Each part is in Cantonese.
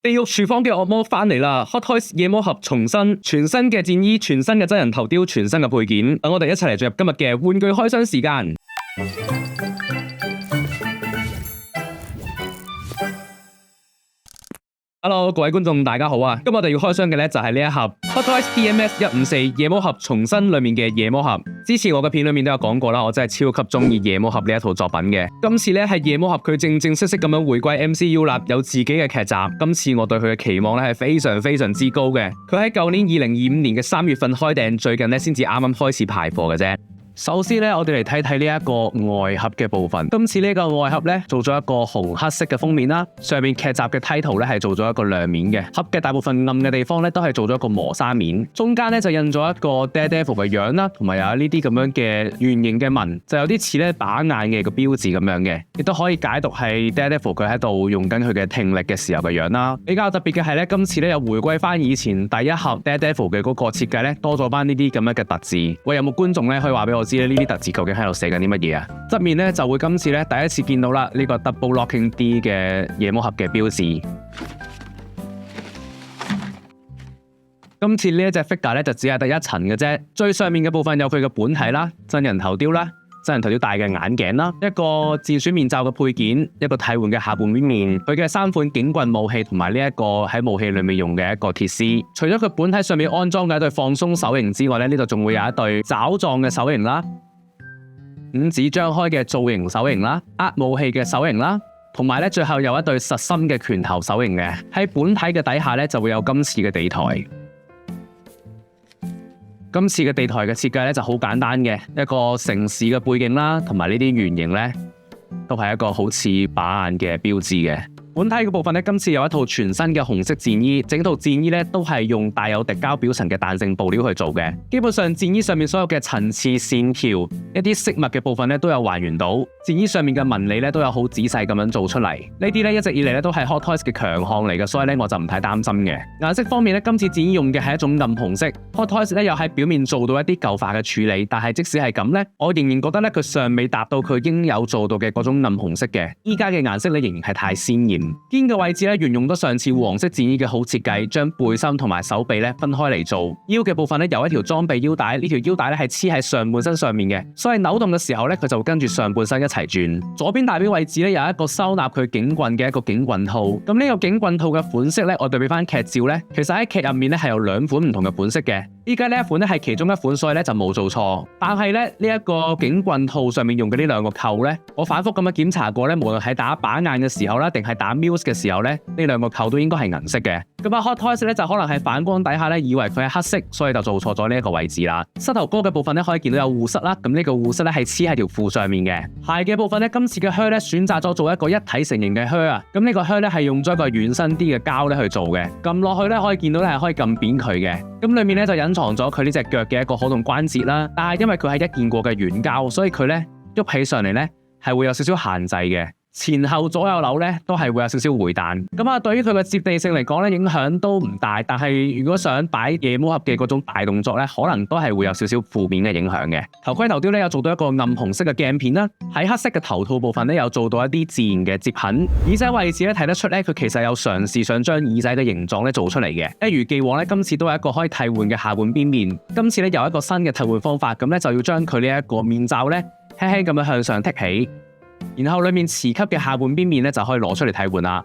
地獄廚房嘅惡魔翻嚟啦 ！Hot Toys 夜魔俠重生，全新嘅戰衣，全新嘅真人頭雕，全新嘅配件。等我哋一齊嚟進入今日嘅玩具開箱時間。Hello， 各位觀眾大家好啊！今日我哋要開箱嘅呢就係呢一盒 Hot Toys TMS154夜魔俠重生裏面嘅夜魔俠。之前我嘅片裏面都有講過啦，我真係超級中意夜魔俠呢一套作品嘅。今次呢係夜魔俠佢正式咁樣回歸 MCU 啦，有自己嘅劇集。今次我對佢嘅期望呢係非常之高嘅。佢喺舊年2025年嘅3月份開訂，最近呢先至啱啱開始排貨嘅啫。首先咧，我哋嚟睇睇呢一個外盒嘅部分。今次呢個外盒咧，做咗一個紅黑色嘅封面啦，上面劇集嘅 title 咧係做咗一個亮面嘅。盒嘅大部分暗嘅地方咧，都係做咗一個磨砂面。中間咧就印咗一個 Daredevil 嘅樣啦，同埋有呢啲咁樣嘅圓形嘅紋，就有啲似咧打眼嘅個標誌咁樣嘅，亦都可以解讀係 Daredevil 佢喺度用緊佢嘅聽力嘅時候嘅樣啦。比較特別嘅係咧，今次咧又回歸翻以前第一盒 Daredevil 嘅嗰個設計咧，多咗翻呢啲咁樣嘅特字。喂，有冇觀眾咧可以話俾我知咧？呢啲特字究竟喺度寫緊啲乜嘢啊？側面咧就會今次咧第一次見到啦，呢個 Double Locking D 嘅夜魔俠嘅標誌。今次呢一隻 figure 咧就只係得一層嘅啫，最上面嘅部分有佢嘅本體啦、真人頭雕啦、真人頭雕戴嘅眼鏡啦、一個戰損面罩嘅配件、一個替換嘅下半邊面、佢嘅3款警棍武器同埋呢一個喺武器裏面用嘅一個鐵絲。除咗佢本體上面安裝嘅一對放鬆手型之外咧，呢度仲會有一對爪狀嘅手型啦、五指張開嘅造型手型啦、握武器嘅手型啦，同埋咧最後有一對實心嘅拳頭手型嘅。喺本體嘅底下咧就會有今次嘅地台。今次嘅地台嘅設計咧就好簡單嘅，一個城市嘅背景啦，同埋呢啲圓形咧都係一個好似把眼嘅標誌嘅。本體嘅部分咧，今次有一套全新嘅紅色戰衣，整套戰衣咧都係用帶有滴膠表層嘅彈性布料去做嘅。基本上戰衣上面所有嘅層次線條、一啲飾物嘅部分咧都有還原到，戰衣上面嘅紋理咧都有好仔細咁樣做出嚟。呢啲咧一直以嚟咧都係 Hot Toys 嘅強項嚟嘅，所以咧我就唔太擔心嘅。顏色方面咧，今次戰衣用嘅係一種暗紅色 ，Hot Toys 咧又喺表面做到一啲舊化嘅處理，但係即使係咁咧，我仍然覺得咧佢尚未達到佢應有做到嘅嗰種暗紅色嘅。依家嘅顏色咧仍然係太鮮豔。肩嘅位置咧沿用咗上次黃色戰衣嘅好設計，將背心同埋手臂咧分開嚟做。腰嘅部分咧有一條裝備腰帶，呢條腰帶咧係黐喺上半身上面嘅，所以扭動嘅時候咧佢就會跟住上半身一齊轉。左邊大髀位置咧有一個收納佢警棍嘅一個警棍套。咁呢個警棍套嘅款式咧，我對比翻劇照咧，其實喺劇入面咧係有2款唔同嘅款式嘅。依家呢一款咧係其中一款，所以咧就冇做錯。但係咧呢一個警棍套上面用嘅呢2個扣咧，我反覆咁樣檢查過咧，無論係打把眼嘅時候啦，定係打 Muse 嘅時候咧，呢2個扣都應該係銀色嘅。咁啊 Hot Toys 咧就可能係反光底下咧以為佢係黑色，所以就做錯咗呢一個位置啦。膝頭哥嘅部分咧可以見到有護膝啦，咁呢個護膝咧係黐喺條褲上面嘅。鞋嘅部分咧，今次嘅靴咧選擇咗做一個一體成型嘅靴啊。咁呢個靴咧係用咗一個軟身啲嘅膠咧去做嘅，撳落去咧可以見到咧係可以撳扁佢嘅。咁裏面咧就隱藏咗佢呢隻腳嘅一個可動關節啦，但係因為佢係一見過嘅軟膠，所以佢咧喐起上嚟咧係會有少少限制嘅。前後左右扭咧都係會有少少回彈，咁啊對於佢嘅接地性嚟講咧影響都唔大，但係如果想擺夜魔俠嘅嗰種大動作咧，可能都係會有少少負面嘅影響嘅。頭盔頭雕咧有做到一個暗紅色嘅鏡片啦，喺黑色嘅頭套部分咧有做到一啲自然嘅折痕。耳仔位置咧睇得出咧佢其實有嘗試想將耳仔嘅形狀咧做出嚟嘅。一如既往咧，今次都係一個可以替換嘅下半邊面。今次咧有一個新嘅替換方法，咁咧就要將佢呢一個面罩咧輕輕咁樣向上剔起。然後裏面磁吸嘅下半邊面咧就可以攞出嚟替換啦。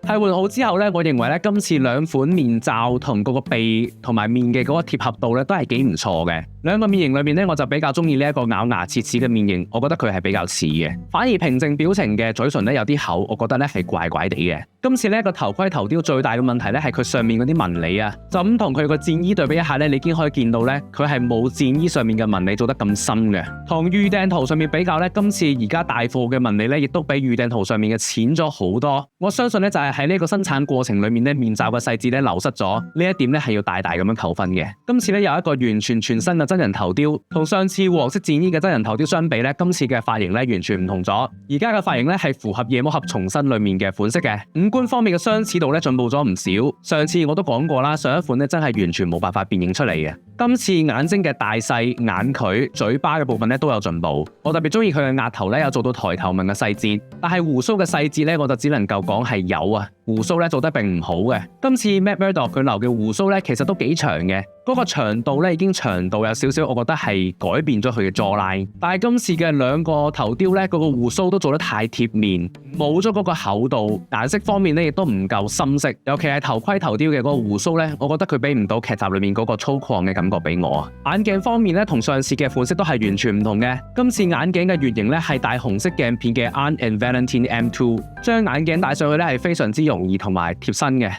替換好之後咧，我認為咧今次2款面罩同嗰個鼻同埋面嘅嗰個貼合度咧都係幾唔錯嘅。2個面型裏面咧，我就比較中意呢一個咬牙切齒嘅面型，我覺得佢係比較似嘅。反而平靜表情嘅嘴唇咧有啲厚，我覺得咧係怪怪地嘅。今次呢個頭盔頭雕最大嘅問題咧係佢上面嗰啲紋理啊，就咁同佢個戰衣對比一下咧，你已經可以見到咧佢係冇戰衣上面嘅紋理做得咁深嘅。同預訂圖上面比較咧，今次而家大貨嘅紋理咧亦都比預訂圖上面嘅淺咗好多。我相信咧就係喺呢個生產過程裏面咧面罩嘅細節咧流失咗，呢一點咧係要大大咁樣扣分嘅。今次咧有一個完全全新嘅真人頭雕，同上次黃色戰衣嘅真人頭雕相比咧，今次嘅髮型咧完全唔同咗。而家嘅髮型咧係符合夜魔俠重生裏面嘅款式嘅，5官方面嘅相似度咧進步咗唔少。上次我都講過啦，上一款咧真係完全冇辦法辨認出嚟嘅。今次眼睛嘅大細、眼距、嘴巴嘅部分咧都有進步。我特別中意佢嘅額頭咧有做到抬頭紋嘅細節，但係鬍鬚嘅細節咧我就只能夠講係有啊，鬍鬚咧做得並唔好嘅。今次 Matt Murdock 佢留嘅鬍鬚咧其實都幾長嘅，嗰個長度咧已經長度有少少，我覺得係改變咗佢嘅 jawline。但係今次嘅兩個頭雕咧，嗰個鬍鬚都做得太貼面，冇咗嗰個厚度，顏色方面咧亦都唔夠深色，尤其係頭盔頭雕嘅嗰個鬍鬚咧，我覺得佢俾唔到劇集裏面嗰個粗獷嘅感覺俾我。眼鏡方面咧，同上次嘅款式都係完全唔同嘅。今次眼鏡嘅圓形咧係大紅色鏡片嘅 Arndt & Valentin M2， 將眼鏡戴上去咧係非常之容易同埋貼身嘅。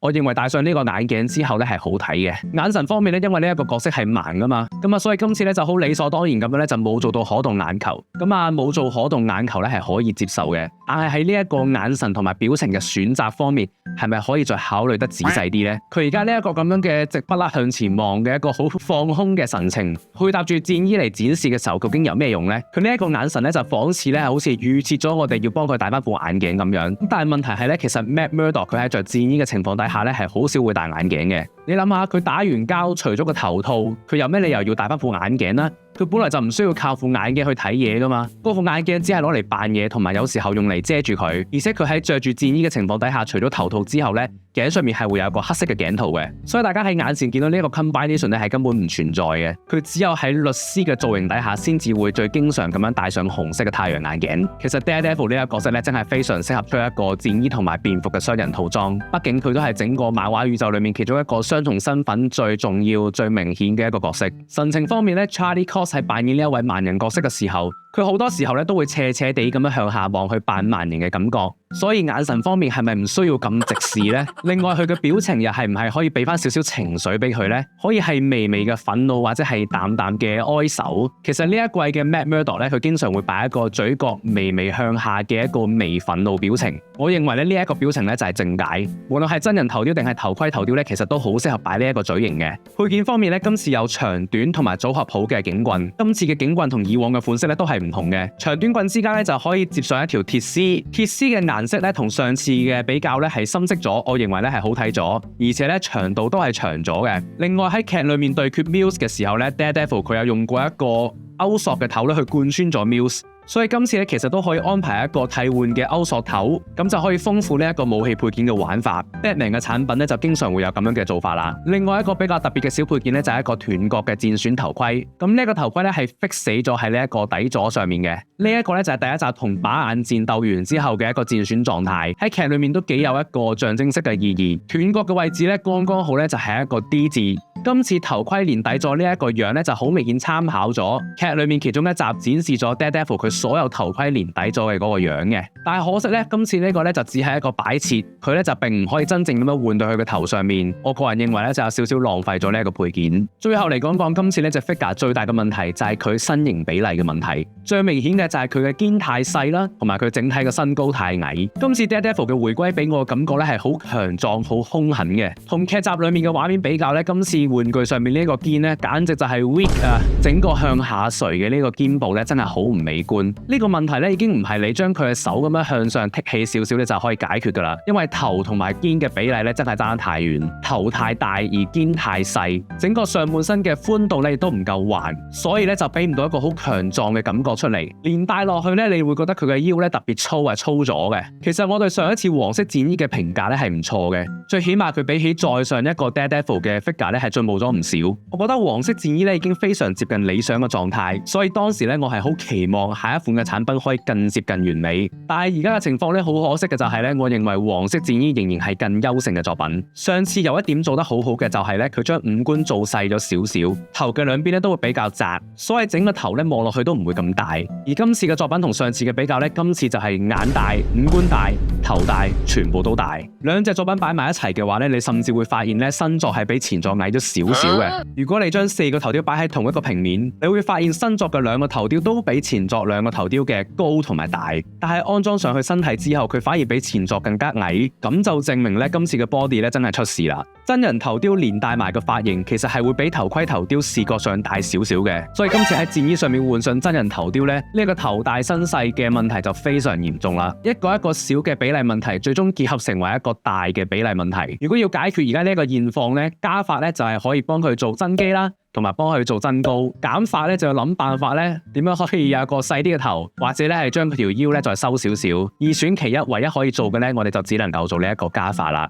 我認為戴上呢個眼鏡之後咧係好睇嘅。眼神方面咧，因為呢一個角色係盲噶嘛，咁所以今次咧就好理所當然咁樣咧就冇做到可動眼球，冇做可動眼球咧係可以接受嘅。但係喺呢一個眼神同埋表情嘅選擇方面，係咪可以再考慮得仔細啲呢？佢而家呢一個咁樣嘅直不甩向前望嘅一個好放空嘅神情，配搭住戰衣嚟展示嘅時候，究竟有咩用呢？佢呢一個眼神咧就仿似咧好似預設咗我哋要幫佢戴翻副眼鏡咁樣。但係問題係咧，其實 Matt Murdock 佢喺着戰衣嘅情況底下咧係好少會戴眼鏡嘅。你諗下，佢打完膠除咗個頭套，佢有咩理由要戴翻副眼鏡呢？佢本來就唔需要靠副眼鏡去睇嘢噶嘛，嗰副眼鏡只係攞嚟扮嘢，同埋有時候用嚟遮住佢。而且佢喺着住戰衣嘅情況底下，除咗頭套之後咧，頸上面係會有一個黑色嘅頸套嘅。所以大家喺眼前見到呢一個 combination 咧係根本唔存在嘅。佢只有喺律師嘅造型底下先至會最經常咁樣戴上紅色嘅太陽眼鏡。其實 Daredevil 呢個角色咧真係非常適合出一個戰衣同埋便服嘅雙人套裝，畢竟佢都係整個漫畫宇宙裏面其中一個雙重身份最重要、最明顯嘅一個角色。神情方面咧 Charlie Cox 喺扮演呢一位盲人角色嘅時候，佢好多時候咧都會斜斜地咁樣向下望去扮盲人嘅感覺，所以眼神方面係咪唔需要咁直視呢？另外佢嘅表情又係唔係可以俾翻少少情緒俾佢呢？可以係微微嘅憤怒或者係淡淡嘅哀愁。其實呢一季嘅 Matt Murdock 咧，佢經常會擺一個嘴角微微向下嘅一個微憤怒表情。我認為咧呢一個表情咧就係正解，無論係真人頭雕定係頭盔頭雕咧，其實都好適合擺呢一個嘴型嘅。配件方面咧，今次有長短同埋組合好嘅警棍。今次嘅警棍同以往嘅款式咧都係唔同嘅，長短棍之間咧就可以接上一條鐵絲，鐵絲嘅顏色咧同上次嘅比較咧係深色咗，我認為咧係好睇咗，而且咧長度都係長咗嘅。另外喺劇裏面對決 Mills 嘅時候咧 ，Daredevil 佢有用過一個勾索嘅頭咧去貫穿咗 Mills。所以今次咧其實都可以安排一個替換嘅勾索頭，咁就可以豐富呢一個武器配件嘅玩法。Batman 嘅產品咧就經常會有咁樣嘅做法啦。另外一個比較特別嘅小配件咧就係一個斷角嘅戰損頭盔。咁呢一個頭盔咧係 fix 死咗喺呢一個底座上面嘅。呢一個咧就係第一集同把眼戰鬥完之後嘅一個戰損狀態，喺劇裏面都幾有一個象徵式嘅意義。斷角嘅位置咧剛剛好咧就係一個 D 字。今次頭盔連底座呢一個樣咧就好明顯參考咗劇裏面其中一集展示咗 Daredevil 佢所有頭盔連底座嘅嗰個樣嘅。但係可惜咧，今次呢個咧就只係一個擺設，佢咧就並唔可以真正咁樣換到佢嘅頭上面。我個人認為咧就有少少浪費咗呢一個配件。最後嚟講今次呢隻 figure 最大嘅問題就係佢身形比例嘅問題。最明顯嘅就係佢嘅肩太細啦，同埋佢整體嘅身高太矮。今次 Daredevil 嘅回歸俾我嘅感覺咧係好強壯、好兇狠嘅。同劇集裏面嘅畫面比較咧，今次玩具上面呢個肩咧，簡直就係 weak 啊！整個向下垂嘅呢個肩部咧，真係好唔美觀。呢個問題咧，已經唔係你將佢嘅手咁樣向上剔起少少咧就可以解決噶啦。因為頭同埋肩嘅比例咧，真係爭得太遠。頭太大而肩太細，整個上半身嘅寬度咧亦都唔夠橫，所以咧就俾唔到一個好強壯嘅感覺出嚟。連戴落去咧，你會覺得佢嘅腰咧特別粗，係粗咗嘅。其實我對上一次黃色戰衣嘅評價咧係唔錯嘅，最起碼佢比起再上一個 Daredevil 嘅 figure 咧係進步咗唔少。我覺得黃色戰衣咧已經非常接近理想嘅狀態，所以當時咧我係好期望下一款嘅產品可以更接近完美。但係而家嘅情況咧好可惜嘅就係咧，我認為黃色戰衣仍然係更優勝嘅作品。上次有一點做得好好嘅就係咧，佢將五官做細咗少少，頭嘅兩邊咧都會比較窄，所以整個頭咧望落去都唔會咁大。而今次嘅作品同上次嘅比較咧，今次就係眼大、五官大、頭大，全部都大。兩隻作品擺埋一齊嘅話咧，你甚至會發現咧新作係比前作矮咗少少嘅。如果你將4個頭雕擺喺同一個平面，你會發現新作嘅2個頭雕都比前作2個頭雕嘅高同埋大，但係安裝上去身體之後，佢反而比前作更加矮，咁就證明咧今次嘅 body 咧真係出事啦。真人頭雕連帶埋個髮型，其實係會比頭盔頭雕視覺上大少少嘅，所以今次喺戰衣上面換上真人頭雕咧，呢個頭大身細嘅問題就非常嚴重啦。一個小嘅比例例問題最終結合成為一個大嘅比例問題。如果要解決而家呢一個現況咧，加法咧就係可以幫佢做增肌啦，同埋幫佢做增高。減法咧就要諗辦法咧，點樣可以有一個細啲嘅頭，或者咧係將佢條腰咧再收少少。二選其一，唯一可以做嘅咧，我哋就只能夠做呢一個加法啦。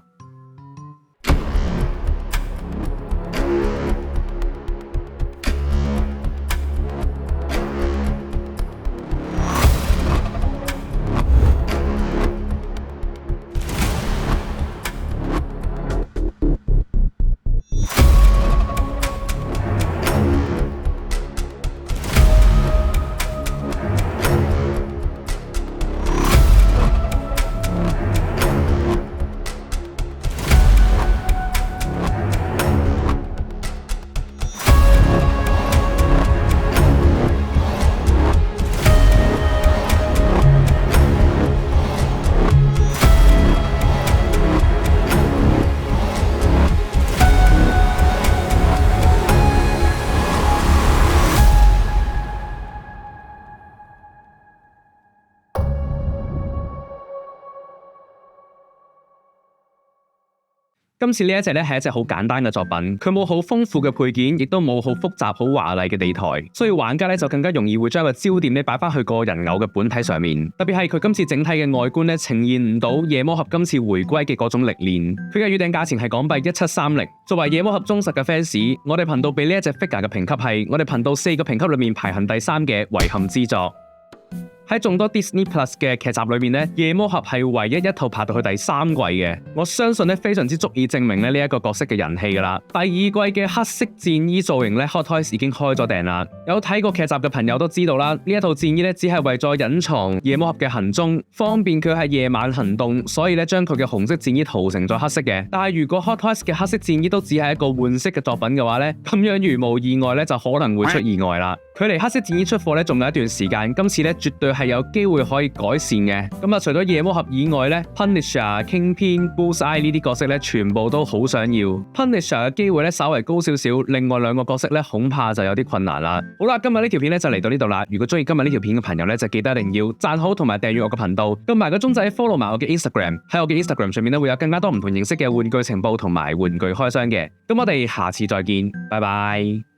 今次呢一隻咧係一隻好簡單嘅作品，佢冇好豐富嘅配件，亦都冇好複雜、好華麗嘅地台，所以玩家咧就更加容易會將個焦點咧擺翻去個人偶嘅本體上面。特別係佢今次整體嘅外觀咧呈現唔到夜魔俠今次回歸嘅嗰種歷練。佢嘅預訂價錢係港幣1730。作為夜魔俠忠實嘅 fans，我哋頻道俾呢一隻 figure 嘅評級係我哋頻道4個評級裏面排行第3嘅遺憾之作。喺眾多 Disney Plus 嘅劇集裏面咧，夜魔俠係唯一一套拍到去第3季嘅，我相信咧非常之足以證明咧呢一個角色嘅人氣噶啦。第2季嘅黑色戰衣造型咧 Hot Toys 已經開咗訂啦，有睇過劇集嘅朋友都知道啦，呢一套戰衣咧只係為咗隱藏夜魔俠嘅行蹤，方便佢喺夜晚行動，所以咧將佢嘅紅色戰衣塗成咗黑色嘅。但係如果 Hot Toys 嘅黑色戰衣都只係一個換色嘅作品嘅話咧，咁樣如無意外咧就可能會出意外啦。距離黑色戰衣出貨咧仲有一段時間，今次咧絕對係有機會可以改善嘅。咁啊，除咗夜魔俠以外咧 ，Punisher、Kingpin、Bullseye 呢啲角色咧，全部都好想要。Punisher 嘅機會咧稍為高少少，另外2個角色咧恐怕就有啲困難啦。好啦，今日呢條片咧就嚟到呢度啦。如果中意今日呢條片嘅朋友咧，就記得一定要讚好同埋訂閱我個頻道，撳埋個鐘仔 follow 埋我嘅 Instagram。喺我嘅 Instagram 上面咧會有更加多唔同形式嘅玩具情報同埋玩具開箱嘅。咁我哋下次再見，拜拜。